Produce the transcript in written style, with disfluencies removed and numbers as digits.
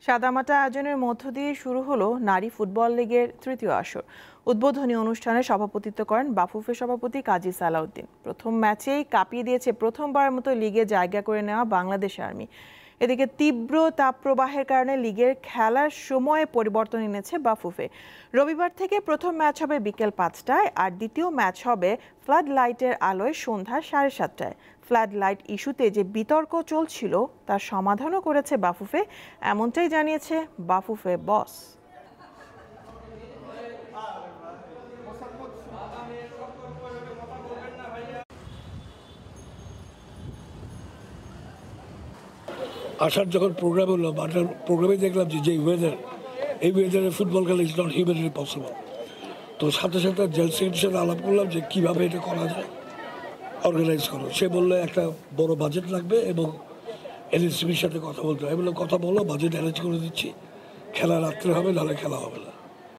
সাদামাটা আয়োজনের মধ্য দিয়ে শুরু হলো নারী ফুটবল লিগের তৃতীয় আসর। উদ্বোধনী অনুষ্ঠানে সভাপতিত্ব করেন বাফুফে সভাপতি কাজী সালাউদ্দিন। প্রথম ম্যাচেই কাঁপিয়ে দিয়েছে প্রথমবারের মতো লিগে জায়গা করে নেওয়া বাংলাদেশ আর্মি। এদিকে তীব্র তাপপ্রবাহের কারণে লিগের খেলার সময়ে পরিবর্তন এনেছে বাফুফে। রবিবার থেকে প্রথম ম্যাচ হবে বিকেল 5টায়, আর দ্বিতীয় ম্যাচ হবে ফ্লাড লাইটের আলোয় সন্ধ্যা 7:30টায়। ফ্লাড লাইট ইস্যুতে যে বিতর্ক চলছিল তার সমাধানও করেছে বাফুফে, এমনটাই জানিয়েছে বাফুফে বস। আসার যখন প্রোগ্রাম হলো, মাঠের প্রোগ্রামে দেখলাম যে ওয়েদার, এই ওয়েদারে ফুটবল খেলা ইজ নট হিউম্যানলি পসিবল। তো সাথে সাথে জেল সেক্রেটারির সাথে আলাপ করলাম যে কীভাবে এটা করা যায়, অর্গানাইজ করো। সে বললো একটা বড় বাজেট লাগবে এবং এনএসসিবির সাথে কথা বলতে হবে। আমি বললাম কথা বলো, বাজেট অ্যারেঞ্জ করে দিচ্ছি, খেলা রাত্রে হবে, নাহলে খেলা হবে না।